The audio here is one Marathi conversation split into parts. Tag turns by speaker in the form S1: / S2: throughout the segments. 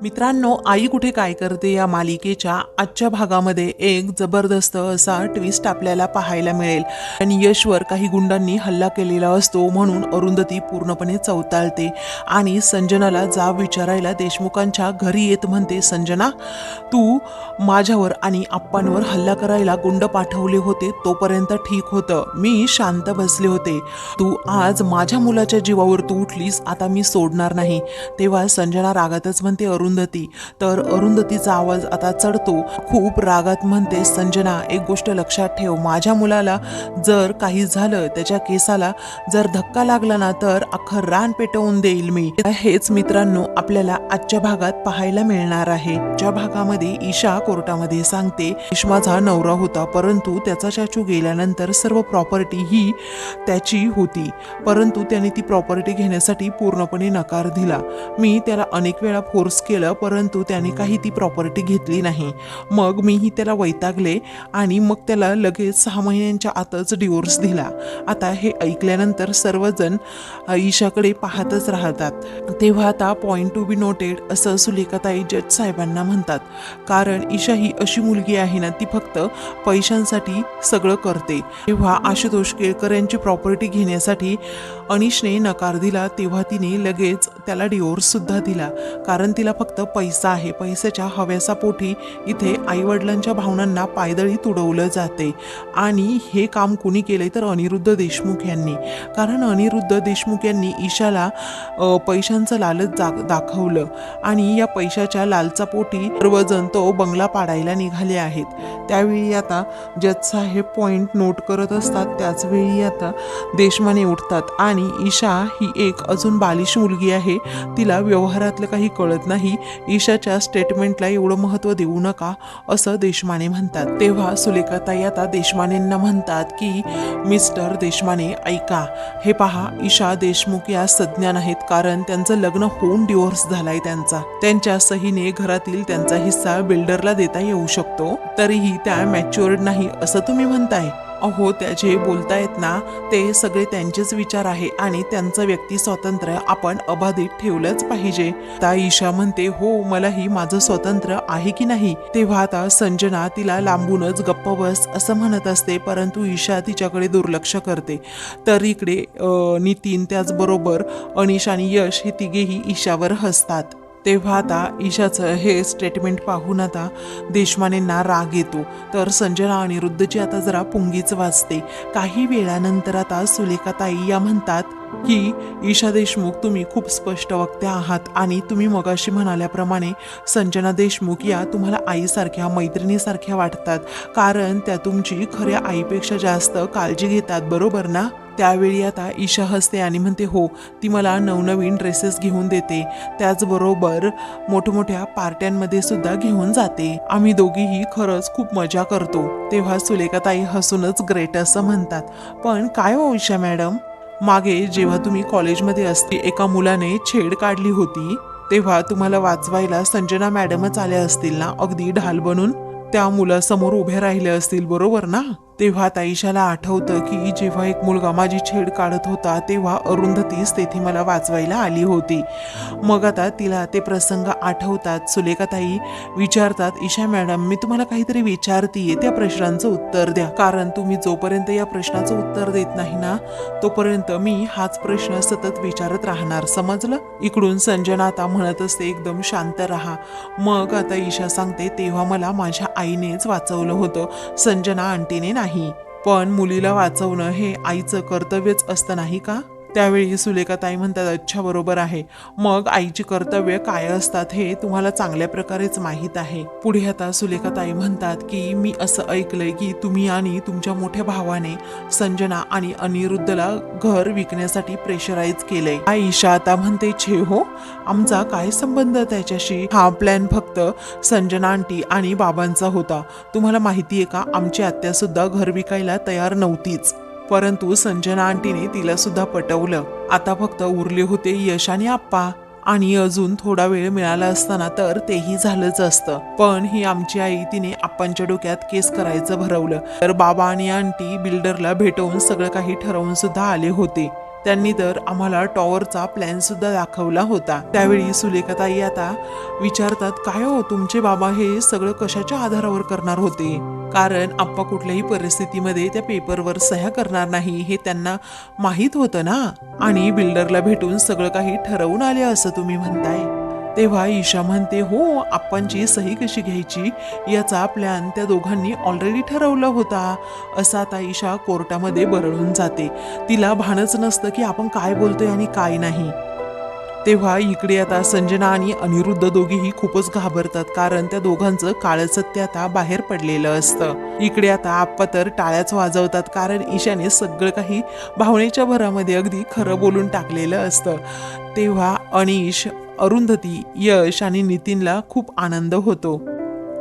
S1: मित्रांनो, आई कुठे काय करते या मालिकेच्या आजच्या भागामध्ये एक जबरदस्त असा ट्विस्ट आपल्याला पाहायला मिळेल. आणि यशवर काही गुंडांनी हल्ला केलेला असतो म्हणून अरुंधती पूर्णपणे चवताळते आणि संजनाला जाब विचारायला देशमुखांच्या घरी येत म्हणते, संजना, तू माझ्यावर आणि आप्पांवर हल्ला करायला गुंड पाठवले होते तोपर्यंत ठीक होतं, मी शांत बसले होते. तू आज माझ्या मुलाच्या जीवावर तू उठलीस, आता मी सोडणार नाही. तेव्हा संजना रागातच म्हणते अरुंधती. तर अरुंधतीचा आवाज आता चढतो, खूप रागात म्हणते, संजना, एक गोष्ट लक्षात ठेव, माझ्या मुलाला जर काही झालं, त्याच्या केसाला जर धक्का लागला ना तर अख्खं रान पेटवून देईल मी. हेच मित्रांनो आपल्याला आजच्या भागात पाहायला मिळणार आहे. ज्या भागामध्ये ईशा कोर्टामध्ये सांगते, ईश माझा नवरा होता, परंतु त्याचा चाचू गेल्यानंतर सर्व प्रॉपर्टी ही त्याची होती, परंतु त्याने ती प्रॉपर्टी घेण्यासाठी पूर्णपणे नकार दिला. मी त्याला अनेक वेळा फोर्स केलं, परंतु त्याने काही ती प्रॉपर्टी घेतली नाही. मग मीही त्याला वैतागले आणि मग त्याला लगेच 6 महिन्यांच्या आतच डिवोर्स दिला. आता हे ऐकल्यानंतर सर्वजण ईशाकडे पाहतच राहतात. तेव्हा आता पॉइंट टू बी नोटेड असं सुलेखाताई जज साहेबांना म्हणतात, कारण ईशा ही अशी मुलगी आहे ना, ती फक्त पैशांसाठी सगळं करते. तेव्हा आशुतोष केळकर यांची प्रॉपर्टी घेण्यासाठी अनिशने नकार दिला, तेव्हा तिने लगेच त्याला डिवोर्स सुद्धा दिला, कारण तिला फक्त पैसा आहे. पैशाच्या हव्यासापोटी इथे आईवडिलांच्या भावनांना पायदळी तुडवलं जाते. आणि हे काम कुणी केले तर अनिरुद्ध देशमुख यांनी, कारण अनिरुद्ध देशमुख यांनी ईशाला पैशांचं लालच दाखवलं आणि या पैशाच्या लालचापोटी सर्वजण तो बंगला पाडायला निघाले आहेत. त्यावेळी आता जज साहेब पॉइंट नोट करत असतात. त्याचवेळी आता देशमाने उठतात आणि ईशा ही एक अजून बालिश मुलगी आहे, तिला व्यवहारातलं काही कळत नाही, ईशाच्या स्टेटमेंटला एवढं महत्त्व देऊ नका असं देशमाने म्हणतात. तेव्हा सुलेखाताई आता देशमानेंना म्हणतात की मिस्टर देशमाने, ऐका, हे पहा, ईशा देशमुख या सज्ञान आहेत, कारण त्यांचं लग्न होऊन डिवोर्स झालाय त्यांच्या सहीने घरातील त्यांचा हिस्सा बिल्डरला देता येऊ शकतो, तरीही त्या मॅच्युअर्ड नाही असं तुम्ही म्हणताय. अहो, त्या जे बोलतायत ना ते सगळे त्यांचेच विचार आहे आणि त्यांचं व्यक्ती स्वातंत्र्य आपण अबाधित ठेवलंच पाहिजे. आता ईशा म्हणते, हो, मलाही माझं स्वातंत्र्य आहे की नाही. तेव्हा आता संजना तिला लांबूनच गप्प बस असं म्हणत असते, परंतु ईशा तिच्याकडे दुर्लक्ष करते. तर इकडे नितीन, त्याचबरोबर अनिश आणि यश हे तिघेही ईशावर हसतात. तेव्हा आता ईशाचं हे स्टेटमेंट पाहून आता देशमानेंना राग येतो. तर संजना अनिरुद्धची आता जरा पुंगीच वाजते. काही वेळानंतर आता सुलेखाताई या म्हणतात की ईशा देशमुख, तुम्ही खूप स्पष्ट वक्त्या आहात आणि तुम्ही मगाशी म्हणाल्याप्रमाणे संजना देशमुख या तुम्हाला आईसारख्या, मैत्रिणीसारख्या वाटतात, कारण त्या तुमची खऱ्या आईपेक्षा जास्त काळजी घेतात, बरोबर ना. त्यावेळी आता ईशा हसते आणि म्हणते, हो, ती मला नवनवीन ड्रेसेस घेऊन देते, त्याचबरोबर मोठमोठ्या पार्ट्यांमध्ये सुद्धा घेऊन जाते, आम्ही दोघीही खरंच खूप मजा करतो. तेव्हा सुलेखाताई हसूनच ग्रेट असं म्हणतात. पण काय हो ईशा मॅडम, मागे जेव्हा तुम्ही कॉलेजमध्ये असते एका मुलाने छेड काढली होती, तेव्हा तुम्हाला वाचवायला संजना मॅडमच आल्या असतील ना, अगदी ढाल बनून त्या मुलासमोर उभे राहिले असतील, बरोबर ना. तेव्हा ईशाला आठवतं की जेव्हा एक मुलगा माझी छेड काढत होता तेव्हा अरुंधतीच तेथे मला वाचवायला आली होती. मग आता तिला ते प्रसंग आठवतात. सुलेखाताई विचारतात, ईशा मॅडम, मी तुम्हाला काहीतरी विचारतीये, त्या प्रश्नांचं उत्तर द्या, कारण तुम्ही जोपर्यंत या प्रश्नाचं उत्तर देत नाही ना तोपर्यंत मी हाच प्रश्न सतत विचारत राहणार, समजलं. इकडून संजना आता म्हणत असते, एकदम शांत राहा. मग आता ईशा सांगते, तेव्हा मला माझ्या आईनेच वाचवलं होतं, संजना आंटीने नाही. पण मुलीला वाचवणं हे आईचं कर्तव्यच असतं, नाही का. त्यावेळी सुलेखाताई म्हणतात, अच्छा, बरोबर आहे. मग आईची कर्तव्य काय असतात हे तुम्हाला चांगल्या प्रकारेच माहीत आहे. पुढे आता सुलेखाताई म्हणतात की मी असं ऐकलंय की तुम्ही आणि तुमच्या मोठ्या भावाने संजना आणि अनिरुद्धला घर विकण्यासाठी प्रेशराईज केलंय. ईशा आता म्हणते, छे हो, आमचा काय संबंध त्याच्याशी, हा प्लॅन फक्त संजना आंटी आणि बाबांचा होता. तुम्हाला माहितीये का, आमची आत्या सुद्धा घर विकायला तयार नव्हतीच, परंतु संजना आंटीने तिला सुद्धा पटवलं. आता फक्त उरले होते यश आणि आप्पा, आणि अजून थोडा वेळ मिळाला असताना तर तेही झालंच असतं. पण ही आमची आई, तिने आप्पांच्या डोक्यात केस करायचं भरवलं. तर बाबा आणि आंटी बिल्डरला भेटवून सगळं काही ठरवून सुद्धा आले होते. त्यांनी तर आम्हाला टॉवरचा प्लॅन सुद्धा दाखवला होता. त्यावेळी सुलेखाताई आता विचारतात, काय हो तुमचे बाबा हे सगळं कशाच्या आधारावर करणार होते? कारण आप्पा कुठल्याही परिस्थितीमध्ये त्या पेपरवर सह्या करणार नाही हे त्यांना माहीत होतं ना. आणि बिल्डरला भेटून सगळं काही ठरवून आले असं तुम्ही म्हणताय. तेव्हा ईशा म्हणते, हो आप्पांची सही कशी घ्यायची याचा प्लॅन त्या दोघांनी ऑलरेडी ठरवला होता. असं आता ईशा कोर्टामध्ये बरळून जाते. तिला भानच नसतं की आपण काय बोलतोय आणि काय नाही. तेव्हा इकडे आता संजना आणि अनिरुद्ध दोघेही खूपच घाबरतात, कारण त्या दोघांचं काळं सत्य आता बाहेर पडलेलं असतं. इकडे आता आप्पा तर टाळ्याच वाजवतात, कारण ईशाने सगळं काही भावनेच्या भरामध्ये अगदी खरं बोलून टाकलेलं असतं. तेव्हा अनीश, अरुंधती, यश आणि नितीनला खूप आनंद होतो.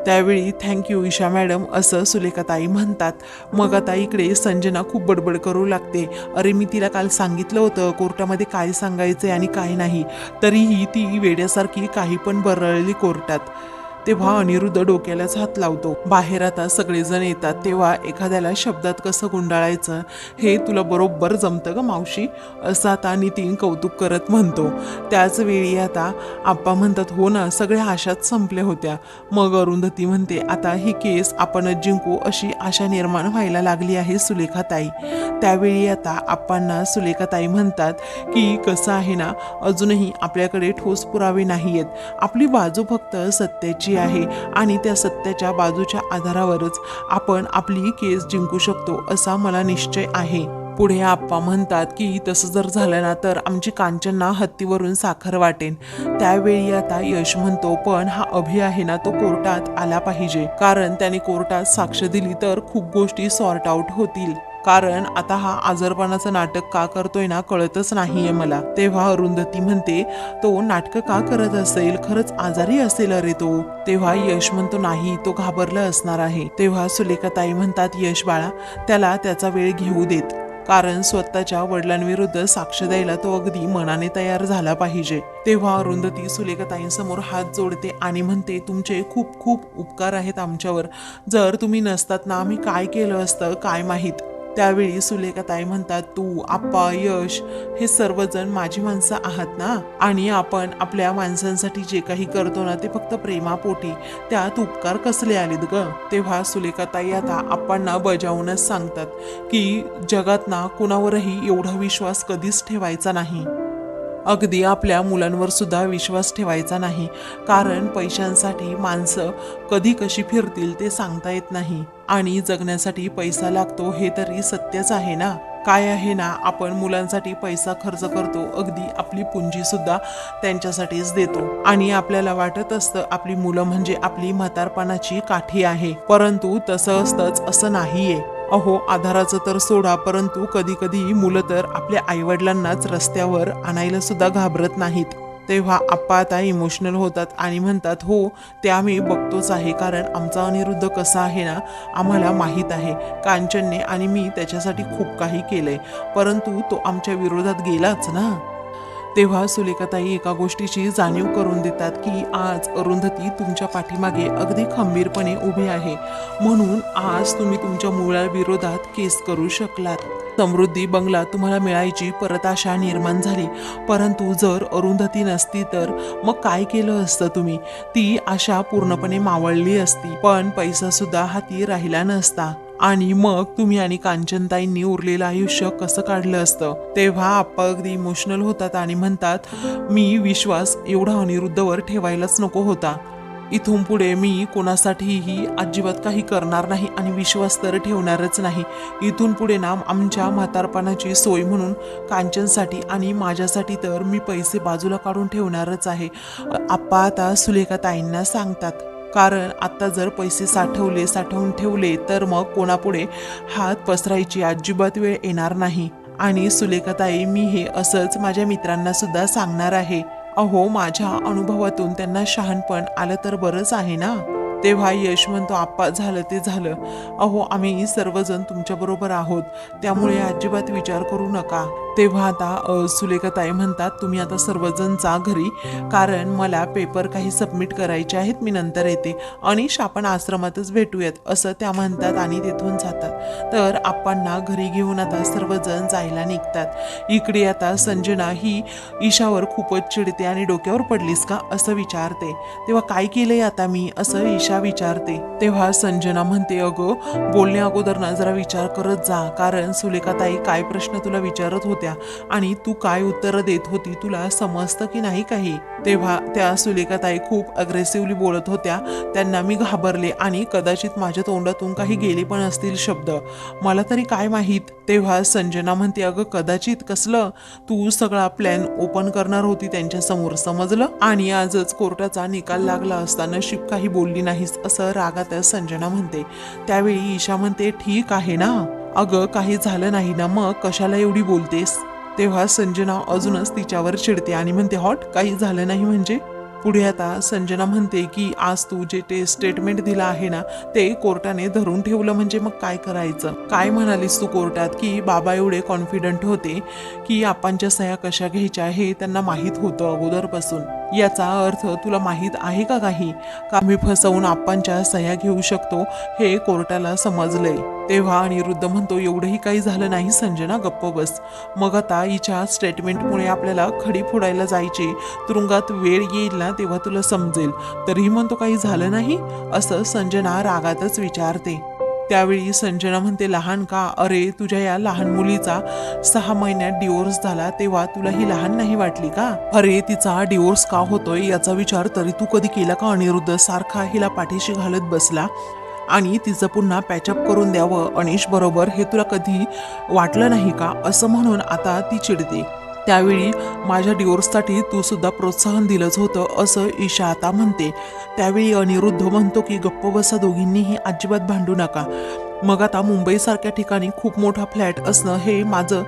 S1: त्यावेळी थँक्यू ईशा मॅडम असं सुलेखाताई म्हणतात. मग आता इकडे संजना खूप बडबड करू लागते. अरे मी तिला काल सांगितलं होतं कोर्टामध्ये काय सांगायचंय आणि काय नाही, तरीही ती वेड्यासारखी काही पण बरळली कोर्टात. तेव्हा अनिरुद्ध डोक्यालाच हात लावतो. बाहेर आता सगळेजण येतात. तेव्हा एखाद्याला शब्दात कसं गुंडाळायचं हे तुला बरोबर जमतं ग मावशी, असं आता नितीन कौतुक करत म्हणतो. त्याच वेळी आता आप्पा म्हणतात, हो ना सगळ्या आशाच संपल्या होत्या. मग अरुंधती म्हणते, आता ही केस आपणच जिंकू अशी आशा निर्माण व्हायला लागली आहे सुलेखाताई. त्यावेळी आता आप्पांना सुलेखाताई म्हणतात की कसं आहे ना, अजूनही आपल्याकडे ठोस पुरावे नाही आहेत. आपली बाजू फक्त सत्याची आहे आणि त्या सत्याच्या बाजूच्या आधारावरच आपण आपली केस जिंकू शकतो असा मला निश्चय आहे. पुढे आप्पा म्हणतात की तसं जर झालं ना तर आमची कांचनना हत्तीवरून साखर वाटेन. त्यावेळी आता यश म्हणतो, पण हा अभि आहे ना तो कोर्टात आला पाहिजे, कारण त्याने कोर्टात साक्ष दिली तर खूप गोष्टी सॉर्ट आउट होतील. कारण आता हा आजारपणाचं नाटक का करतोय ना कळतच नाहीये मला. तेव्हा अरुंधती म्हणते, तो नाटक का करत असेल, खरंच आजारी असेल अरे तो. तेव्हा यश म्हणतो, नाही तो घाबरला असणार आहे. तेव्हा सुलेखाताई म्हणतात, यश बाळा त्याला त्याचा वेळ घेऊ देत, कारण स्वतःच्या वडिलांविरुद्ध साक्ष द्यायला तो अगदी मनाने तयार झाला पाहिजे. तेव्हा अरुंधती सुलेखाताईंसमोर हात जोडते आणि म्हणते, तुमचे खूप खूप उपकार आहेत आमच्यावर. जर तुम्ही नसतात ना आम्ही काय केलं असतं काय माहीत. त्यावेळी सुलेखाताई म्हणतात, तू, आप्पा, यश हे सर्वजण माझी माणसं आहात ना, आणि आपण आपल्या माणसांसाठी जे काही करतो ना ते फक्त प्रेमापोटी, त्यात उपकार कसले आलेत ग. तेव्हा सुलेखाताई आता आप्पांना बजावूनच सांगतात की जगात ना कुणावरही एवढा विश्वास कधीच ठेवायचा नाही. अगदी आपल्या मुलांवर सुद्धा विश्वास ठेवायचा नाही, कारण पैशांसाठी माणसं कधी कशी फिरतील ते सांगता येत नाही. आणि जगण्यासाठी पैसा लागतो हे तरी सत्यच आहे ना. काय आहे ना, आपण मुलांसाठी पैसा खर्च करतो, अगदी आपली पुंजी सुद्धा त्यांच्यासाठीच देतो. आणि आपल्याला वाटत असतं आपली मुलं म्हणजे आपली म्हातारपणाची काठी आहे, परंतु तसं असतंच असं नाहीये. अहो आधाराचं तर सोडा, परंतु कधी कधी मुलं तर आपल्या आईवडिलांनाच रस्त्यावर आणायला सुद्धा घाबरत नाहीत. तेव्हा आप्पा आता इमोशनल होतात आणि म्हणतात, हो ते आम्ही बघतोच आहे, कारण आमचा अनिरुद्ध कसा आहे ना आम्हाला माहीत आहे. कांचनने आणि मी त्याच्यासाठी खूप काही केलंय, परंतु तो आमच्या विरोधात गेलाच ना. तेव्हा सुलेखाताई एका गोष्टीची जाणीव करून देतात की आज अरुंधती तुमच्या पाठीमागे अगदी खंबीरपणे उभी आहे, म्हणून आज तुम्ही तुमच्या मुलाविरोधात केस करू शकलात. समृद्धी बंगला तुम्हाला मिळायची परत आशा निर्माण झाली, परंतु जर अरुंधती नसती तर मग काय केलं असतं तुम्ही? ती आशा पूर्णपणे मावळली असती, पण पैसा सुद्धा हाती राहिला नसता, आणि मग तुम्ही आणि कांचनताईंनी उरलेलं आयुष्य कसं काढलं असतं. तेव्हा आप्पा अगदी इमोशनल होतात आणि म्हणतात, मी विश्वास एवढा अनिरुद्धवर ठेवायलाच नको होता. इथून पुढे मी कोणासाठीही अजिबात काही करणार नाही आणि विश्वास तर ठेवणारच नाही. इथून पुढे ना आमच्या म्हातारपणाची सोय म्हणून कांचनसाठी आणि माझ्यासाठी तर मी पैसे बाजूला काढून ठेवणारच आहे. आप्पा आता सुलेखाताईंना सांगतात, कारण आता जर पैसे साठवून ठेवले तर मग कोणापुढे हात पसरायची अजिबात वेळ येणार नाही. आणि सुलेखाताई, मी हे असंच माझ्या मित्रांना सुद्धा सांगणार आहे. अहो माझ्या अनुभवातून त्यांना शहाणपण आलं तर बरंच आहे ना. तेव्हा यश म्हणतो, आप्पा झालं ते झालं, अहो आम्ही सर्वजण तुमच्याबरोबर आहोत, त्यामुळे अजिबात विचार करू नका. तेव्हा आता सुलेखाताई म्हणतात तुम्ही आता सर्वजण जा घरी, कारण मला पेपर काही सबमिट करायचे आहेत, मी नंतर येते. अनिश आपण आश्रमातच भेटूयात असं त्या म्हणतात आणि तिथून जातात. तर आप्पांना घरी घेऊन आता सर्वजण जायला निघतात. इकडे आता संजना ही ईशावर खूपच चिडते आणि डोक्यावर पडलीस का असं विचारते. तेव्हा काय केलंय आता मी असं ईशा विचारते. तेव्हा संजना म्हणते अगं बोलण्या अगोदर ना जरा विचार करत जा, कारण सुलेखाताई काय प्रश्न तुला विचारत होत्या आणि तू काय उत्तर देत होती तुला समजतं की नाही काही. तेव्हा त्या सुलेखाताई खूप अग्रेसिव्हली बोलत होत्या, त्यांना मी घाबरले आणि कदाचित माझ्या तोंडातून काही गेले पण असतील शब्द, मला तरी काय माहीत. तेव्हा संजना म्हणते अगं कदाचित कसलं, तू सगळा प्लॅन ओपन करणार होती त्यांच्या समोर समजलं, आणि आजच कोर्टाचा निकाल लागला असता नशीब काही बोलली नाहीस असं रागात संजना म्हणते. त्यावेळी ईशा म्हणते ठीक आहे ना, अगं काही झालं नाही ना मग कशाला एवढी बोलतेस. तेव्हा संजना अजूनच तिच्यावर चिडते आणि म्हणते हॉट काही झालं नाही म्हणजे. पुढे आता संजना म्हणते की आज तू जे स्टेटमेंट दिलं आहे ना ते कोर्टाने धरून ठेवलं म्हणजे मग काय करायचं. काय म्हणालीस तू कोर्टात की बाबा एवढे कॉन्फिडंट होते की आपणच्या सह्या कशा घ्यायच्या हे त्यांना माहीत होतं अगोदरपासून. याचा अर्थ तुला माहीत आहे का काही, का मी फसवून आपणच्या सह्या घेऊ शकतो हे कोर्टाला समजलंय. तेव्हा अनिरुद्ध म्हणतो एवढंही काही झालं नाही संजना गप्प बस. मग आता हिच्या स्टेटमेंटमुळे आपल्याला खडी फोडायला जायची, तुरुंगात वेळ येईल ना तेव्हा तुला समजेल. तरीही म्हणतो काही झालं नाही असं संजना रागातच विचारते. त्यावेळी संजना म्हणते लहान का, अरे तुझ्या या लहान मुलीचा 6 महिन्यात डिवोर्स झाला तेव्हा तुला ही लहान नाही वाटली का. अरे तिचा डिवोर्स का होतोय याचा विचार तरी तू कधी केला का अनिरुद्ध. सारखा हिला पाठीशी घालत बसला आणि तिचं पुन्हा पॅचअप करून द्यावं अनिश बरोबर हे तुला कधी वाटलं नाही का असं म्हणून आता ती चिडते. त्यावेळी माझ्या डिवोर्ससाठी तू सुद्धा प्रोत्साहन दिलंच होतं असं ईशा आता म्हणते. त्यावेळी अनिरुद्ध म्हणतो की गप्प बसा दोघींनीही अजिबात भांडू नका. मग आता मुंबईसारख्या ठिकाणी खूप मोठा फ्लॅट असणं हे माझं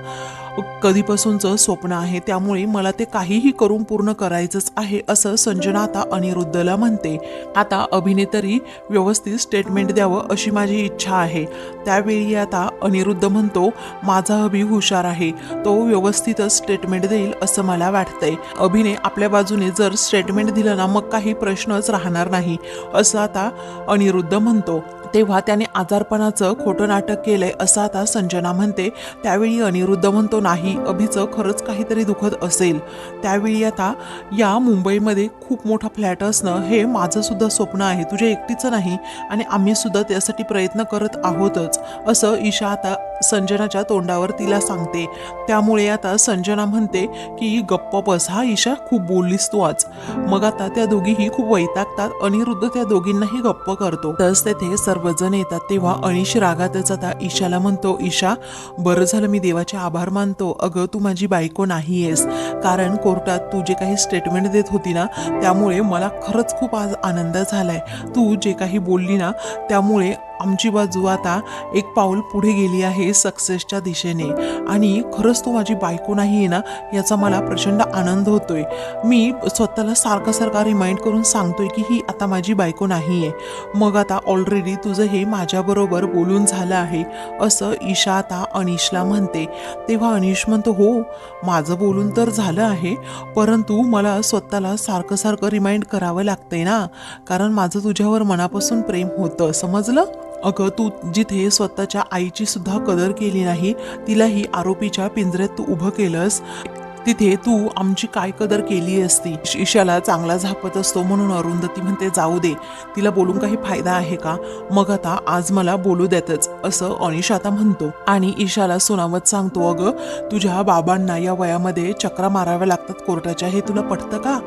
S1: कधीपासूनचं स्वप्न आहे, त्यामुळे मला ते काहीही करून पूर्ण करायचंच आहे असं संजना आता अनिरुद्धला म्हणते. आता अभिनेत्री व्यवस्थित स्टेटमेंट द्यावं अशी माझी इच्छा आहे. त्यावेळी आता अनिरुद्ध म्हणतो माझा अभि हुशार आहे, तो व्यवस्थितच स्टेटमेंट देईल असं मला वाटतंय. अभिने आपल्या बाजूने जर स्टेटमेंट दिलं ना मग काही प्रश्नच राहणार नाही असं आता अनिरुद्ध म्हणतो. तेव्हा त्याने आजारपणाचं खोटं नाटक केलंय असं आता संजना म्हणते. त्यावेळी अनिरुद्ध म्हणतो नाही अभिचं खरंच काहीतरी दुखत असेल. त्यावेळी आता या मुंबईमध्ये खूप मोठा फ्लॅट असणं हे माझं सुद्धा स्वप्न आहे, तुझ्या एकटीचं नाही, आणि आम्ही सुद्धा त्यासाठी प्रयत्न करत आहोतच असं ईशा आता संजनाच्या तोंडावर तिला सांगते. त्यामुळे आता संजना म्हणते की गप्प बस हा ईशा खूप बोललीस तू आज. मग आता त्या दोघीही खूप वैतागतात. अनिरुद्ध त्या दोघींनाही गप्प करतो. तस तेथे सर्वजण येतात. तेव्हा अनिश रागातच आता ईशाला म्हणतो ईशा बरं झालं मी देवाचे आभार मानतो, अगं तू माझी बायको नाही आहेस, कारण कोर्टात तू जे काही स्टेटमेंट देत होती ना त्यामुळे मला खरंच खूप आज आनंद झालाय. तू जे काही बोलली ना त्यामुळे आमची बाजू आता एक पाऊल पुढे गेली आहे सक्सेसच्या दिशेने, आणि खरंच तू माझी बायको नाही आहे ना याचा मला प्रचंड आनंद होतोय. मी स्वतःला सारखा रिमाइंड करून सांगतोय की ही आता माझी बायको नाही आहे. मग आता ऑलरेडी तुझं हे माझ्याबरोबर बोलून झालं आहे असं ईशा आता अनिशला म्हणते. तेव्हा अनिश म्हणतो हो माझं बोलून तर झालं आहे, परंतु मला स्वतःला सारखं रिमाइंड करावं लागतंय ना, कारण माझं तुझ्यावर मनापासून प्रेम होतं समजलं. अगं तू जिथे स्वतःच्या आईची सुद्धा कदर केली नाही, तिलाही आरोपीच्या पिंजऱ्यात तू उभं केलंस, तिथे तू आमची काय कदर केली असती. ईशाला चांगला झापत असतो म्हणून अरुंधती म्हणते जाऊ दे, तिला बोलून काही फायदा आहे का, मग आता आज मला बोलू देतच असं अनिश आता म्हणतो. आणि ईशाला सुनावत सांगतो अगं तुझ्या बाबांना या वयामध्ये चक्रा माराव्या लागतात कोर्टाच्या, हे तुला पटतं का,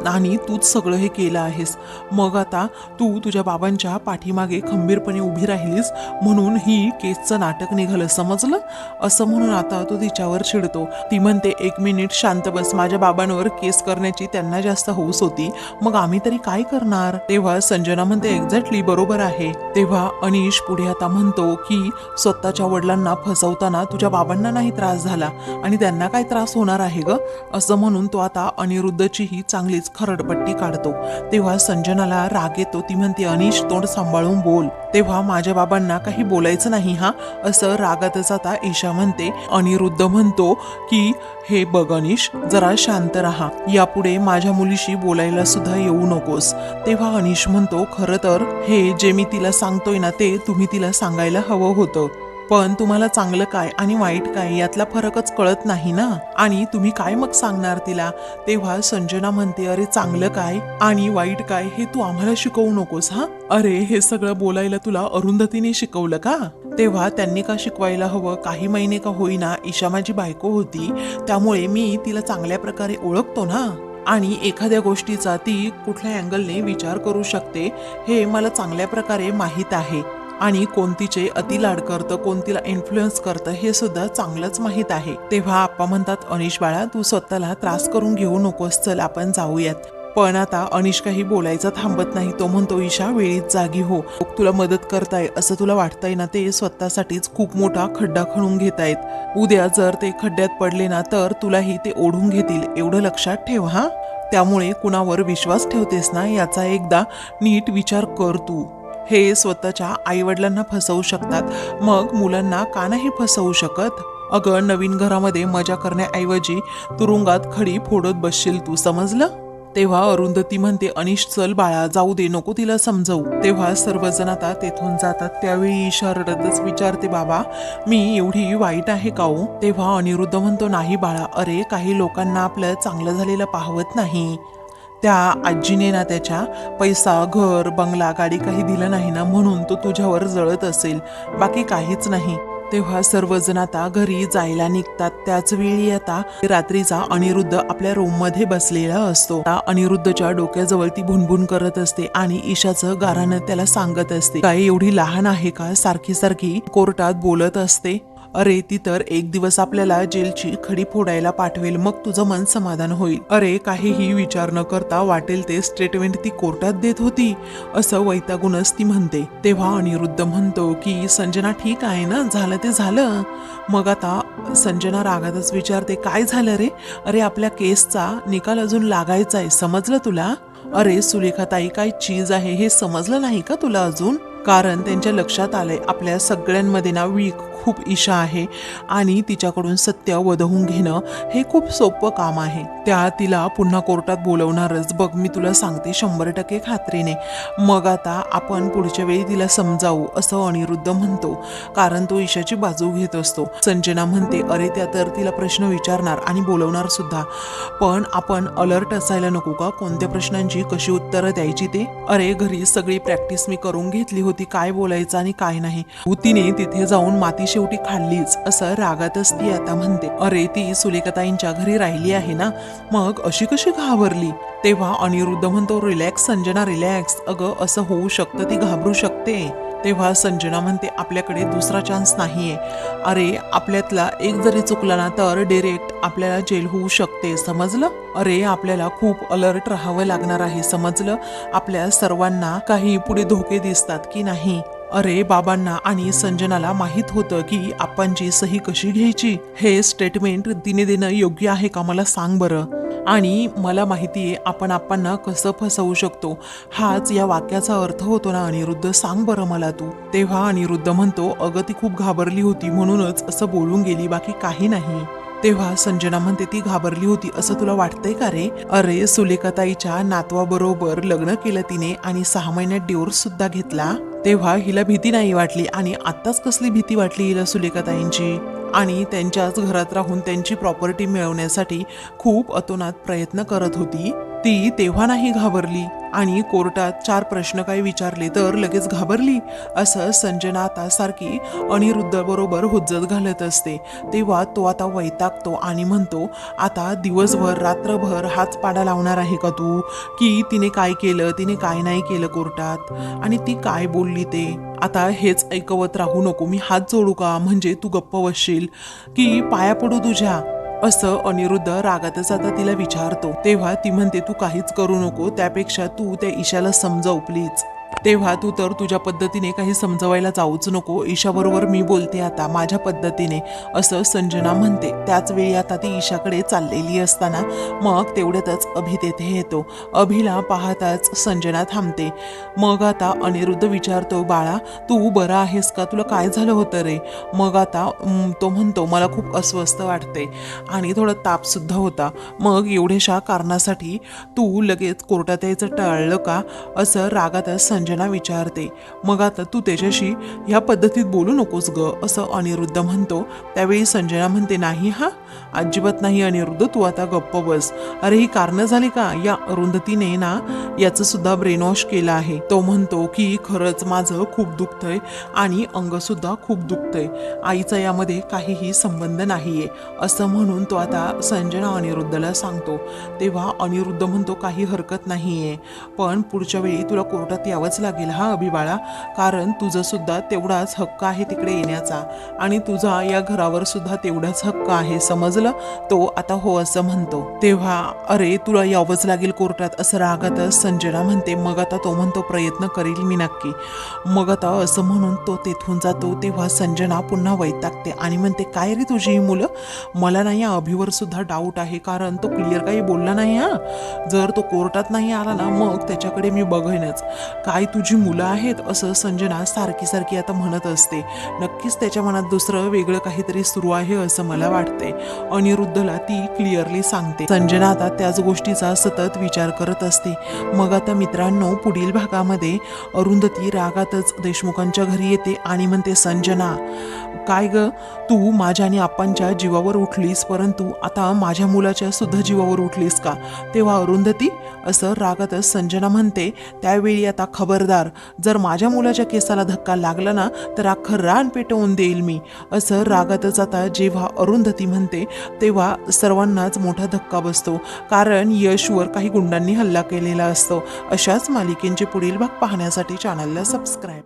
S1: आणि तूच सगळं हे केलं आहेस. मग आता तू तुझ्या बाबांच्या पाठीमागे खंबीरपणे उभी राहिलीस म्हणून ही केसचं नाटक निघालं समजलं असं म्हणून आता तो तिच्यावर चिडतो. ती म्हणते 1 मिनिट शांत बस, माझ्या बाबांवर केस करण्याची त्यांना जास्त हौस होती, मग आम्ही तरी काय करणार. तेव्हा संजना म्हणते एक्झॅक्टली बरोबर आहे. तेव्हा अनिश पुढे आता म्हणतो की स्वतःच्या वडिलांना फसवताना तुझ्या बाबांना नाही त्रास झाला आणि त्यांना काय त्रास होणार आहे ग असं म्हणून तो आता अनिरुद्धची ही चांगलीच खरडपट्टी काढतो. तेव्हा संजनाला राग येतो. ती म्हणते अनिश तोंड सांभाळून बोल. तेव्हा माझ्या बाबांना काही बोलायचं नाही हा, असं रागातच आता ईशा म्हणते. अनिरुद्ध म्हणतो की हे बघ अनिश, जरा शांत राहा, यापुढे माझ्या मुलीशी बोलायला सुद्धा येऊ नकोस. तेव्हा अनिश म्हणतो खरं तर हे जे मी तिला सांगतोय ना ते तुम्ही तिला सांगायला हवं होतं, पण तुम्हाला चांगलं काय आणि वाईट काय यातला फरकच कळत नाही ना, आणि तुम्ही काय मग सांगणार तिला. तेव्हा संजना म्हणते अरे चांगलं काय आणि वाईट काय हे तू आम्हाला शिकवू नकोस हा. अरे हे सगळं बोलायला तुला अरुंधतीने शिकवलं का? तेव्हा त्यांनी का शिकवायला हवं, काही महिने का होईना ईशा माझी बायको होती, त्यामुळे मी तिला चांगल्या प्रकारे ओळखतो ना, आणि एखाद्या गोष्टीचा ती कुठल्या अँगलने विचार करू शकते हे मला चांगल्या प्रकारे माहीत आहे, आणि कोण तिचे अतिलाड करतं कोण तिला इन्फ्लुएन्स करतं हे सुद्धा चांगलंच माहीत आहे. तेव्हा आप्पा म्हणतात अनिश बाळा तू स्वतःला त्रास करून घेऊ नकोस, चल आपण जाऊयात. पण आता अनिश काही बोलायचा थांबत नाही. तो म्हणतो ईशा वेळीच जागी हो, तुला मदत करताय असं तुला वाटतंय ना ते स्वतःसाठीच खूप मोठा खड्डा खणून घेतायत. उद्या जर ते खड्ड्यात पडले ना तर तुलाही ते ओढून घेतील, एवढं लक्षात ठेव हा. त्यामुळे कुणावर विश्वास ठेवतेस ना याचा एकदा नीट विचार कर तू. हे स्वतःच्या आईवडिलांना फसवू शकतात, मग मुलांना का नाही फसवू शकत? अगं नवीन घरामध्ये मजा करण्याऐवजी तुरुंगात खडी फोडत बसशील तू, समजलं? तेव्हा अरुंधती म्हणते अनिश चल बाळा जाऊ दे, नको तिला समजवू. तेव्हा सर्वजण आता तेथून जातात. त्यावेळी ईशा रडतच विचारते बाबा मी एवढी वाईट आहे का हो? तेव्हा अनिरुद्ध म्हणतो नाही बाळा, अरे काही लोकांना आपलं चांगलं झालेलं पाहवत नाही. त्या आजीने ना त्याच्या पैसा घर बंगला गाडी काही दिलं नाही ना, म्हणून तो तुझ्यावर जळत असेल, बाकी काहीच नाही. तेव्हा सर्वजण आता घरी जायला निघतात. त्याच वेळी आता रात्रीचा अनिरुद्ध आपल्या रूम मध्ये बसलेला असतो. अनिरुद्धच्या डोक्याजवळ ती भुनभुन करत असते आणि ईशाचं गारानं त्याला सांगत असते काय एवढी लहान आहे का, सारखी सारखी कोर्टात बोलत असते. अरे ती तर एक दिवस आपल्याला जेलची खडी फोडायला पाठवेल, मग तुझं मन समाधान होईल. अरे काहीही विचार न करता वाटेल ते स्टेटमेंट ती कोर्टात देत होती, असं वैतागूनच ती म्हणते. तेव्हा अनिरुद्ध म्हणतो की संजना ठीक आहे ना, झालं ते झालं. मग आता संजना रागातच विचारते काय झालं रे? अरे आपल्या केसचा निकाल अजून लागायचा आहे, समजलं तुला? अरे सुलेखाताई काय चीज आहे हे समजलं नाही का तुला अजून? कारण त्यांच्या लक्षात आलंय आपल्या सगळ्यांमध्ये ना वीक खूप ईशा आहे आणि तिच्याकडून सत्य वधवून घेणं हे खूप सोपं काम आहे. त्या तिला पुन्हा कोर्टात बोलवणारच बघ, मी तुला सांगते 100% खात्रीने. मग आता आपण पुढच्या वेळी तिला समजावू असं अनिरुद्ध म्हणतो, कारण तो ईशाची बाजू घेत असतो. संजना म्हणते अरे त्या तर तिला प्रश्न विचारणार आणि बोलवणार सुद्धा, पण आपण अलर्ट असायला नको का कोणत्या प्रश्नांची कशी उत्तरं द्यायची ते? अरे घरी सगळी प्रॅक्टिस मी करून घेतली होती काय बोलायचं आणि काय नाही. तिने तिथे जाऊन माती शेवटी खाल्लीच असं रागातच ती आता म्हणते. अरे ती सुलेखाताईंच्या घरी राहिली आहे ना, मग अशी कशी घाबरली? तेव्हा अनिरुद्ध म्हणतो रिलॅक्स संजना रिलॅक्स, अगं असं होऊ शकतं, ती घाबरू शकते. तेव्हा संजना म्हणते आपल्याकडे दुसरा चान्स नाहीये. अरे आपल्यातला एक जरी चुकला ना तर डायरेक्ट आपल्याला जेल होऊ शकते, समजलं? अरे आपल्याला खूप अलर्ट राहावं लागणार आहे, समजलं? आपल्या सर्वांना काही पुढे धोके दिसतात की नाही? अरे बाबांना आणि संजनाला माहित होतं की आपणची सही कशी घ्यायची. हे स्टेटमेंट तिने देणं योग्य आहे का मला सांग बरं? आणि मला माहितीये आपण आपणना कसं फसवू शकतो, हाच या वाक्याचा अर्थ होतो ना अनिरुद्ध, सांग बरं मला तू. तेव्हा अनिरुद्ध म्हणतो अगं ती खूप घाबरली होती म्हणूनच असं बोलून गेली, बाकी काही नाही. तेव्हा संजना म्हणते ती घाबरली होती असं तुला वाटतंय का रे? अरे सुलेखाताईच्या नातवाबरोबर लग्न केलं तिने आणि 6 महिन्यात डिवोर्स सुद्धा घेतला, तेव्हा हिला भीती नाही वाटली. आणि आत्ताच कसली भीती वाटली हिला सुलेखाताईंची? आणि त्यांच्याच घरात राहून त्यांची प्रॉपर्टी मिळवण्यासाठी खूप अतोनात प्रयत्न करत होती ती, तेव्हा नाही घाबरली. आणि कोर्टात 4 प्रश्न काय विचारले तर लगेच घाबरली, असं संजना आता सारखी अनिरुद्ध बरोबर हुज्जत घालत असते. तेव्हा तो आता वैतागतो आणि म्हणतो आता दिवसभर रात्रभर हाच पाडा लावणार आहे का तू की तिने काय केलं तिने काय नाही केलं कोर्टात आणि ती काय बोलली ते? आता हेच ऐकवत राहू नको, मी हात जोडू का म्हणजे तू गप्प बसशील की पाया पडू तुझ्या? असं अनिरुद्ध रागातच आता तिला विचारतो. तेव्हा ती म्हणते तू काहीच करू नको, त्यापेक्षा तू त्या ईशाला समजाव प्लीज. तेव्हा तू तर तुझ्या पद्धतीने काही समजवायला जाऊच नको, ईशाबरोबर मी बोलते आता माझ्या पद्धतीने, असं संजना म्हणते. त्याच वेळी आता ती ईशाकडे चाललेली असताना मग तेवढ्यातच अभि तेथे येतो. अभिला पाहताच संजना थांबते. मग आता अनिरुद्ध विचारतो, बाळा तू बरा आहेस का, तुला काय झालं होतं रे? मग आता तो म्हणतो, मला खूप अस्वस्थ वाटते आणि थोडा तापसुद्धा होता. मग एवढ्याशा कारणासाठी तू लगेच कोर्टात यायचं टाळलं का, असं रागातच संजना विचारते. मग आता तू त्याच्याशी ह्या पद्धतीत बोलू नकोस ग, असं अनिरुद्ध म्हणतो. त्यावेळी संजना म्हणते, नाही हा अजिबात नाही अनिरुद्ध, तू आता गप्प बस. अरे ही कारणं झाली का, या अरुंधतीने ना याचं सुद्धा ब्रेन वॉश केलं आहे. तो म्हणतो की खरंच माझं खूप दुखतंय आणि अंग सुद्धा खूप दुखतंय, आईचा यामध्ये काहीही संबंध नाहीये, असं म्हणून तो आता संजना अनिरुद्धला सांगतो. तेव्हा अनिरुद्ध म्हणतो, काही हरकत नाहीये, पण पुढच्या वेळी तुला कोर्टात यावंच लागेल हा अभिबाळा, कारण तुझं सुद्धा तेवढाच हक्क आहे तिकडे येण्याचा आणि तुझा या घरावर सुद्धा तेवढाच हक्क आहे, समजलं? तो आता हो असं म्हणतो. तेव्हा अरे तुला यावंच लागेल कोर्टात, असं रागातच संजना म्हणते. मग आता तो म्हणतो, प्रयत्न करील मी नक्की. मग आता असं म्हणून तो तेथून जातो. तेव्हा संजना पुन्हा वैतागते आणि म्हणते, काय रे तुझी ही मुलं? मला नाही या अभिवर सुद्धा डाऊट आहे, कारण तो क्लिअर काही बोलला नाही हा. जर तो कोर्टात नाही आला ना मग त्याच्याकडे मी बघेनच. काय तुझी मुलं आहेत, असं संजना सारखी सारखी आता म्हणत असते. नक्कीच त्याच्या मनात दुसरं वेगळं काहीतरी सुरू आहे असं मला वाटते. अनिरुद्धला ती क्लिअरली सांगते. संजना आता त्याच गोष्टीचा सतत विचार करत असते. मग आता मित्रांनो, पुढील भागामध्ये अरुंधती रागातच देशमुखांच्या घरी येते आणि म्हणते, संजना काय ग, तू माझ्या आणि आप्पांच्या जीवावर उठलीस, परंतु आता माझ्या मुलाच्या सुद्धा जीवावर उठलीस का? तेव्हा अरुंधती, असं रागातच संजना म्हणते. त्यावेळी आता खबरदार, जर माझ्या मुलाच्या केसाला धक्का लागला ना तर अख्खं रान पेटवून देईल मी, असं रागातच आता जेव्हा अरुंधती म्हणते तेव्हा सर्वांनाच मोठा धक्का बसतो, कारण यशवर काही गुंडांनी हल्ला केलेला असतो. अशाच मालिकेंचे पुढील भाग पाहण्यासाठी चॅनलला सबस्क्राईब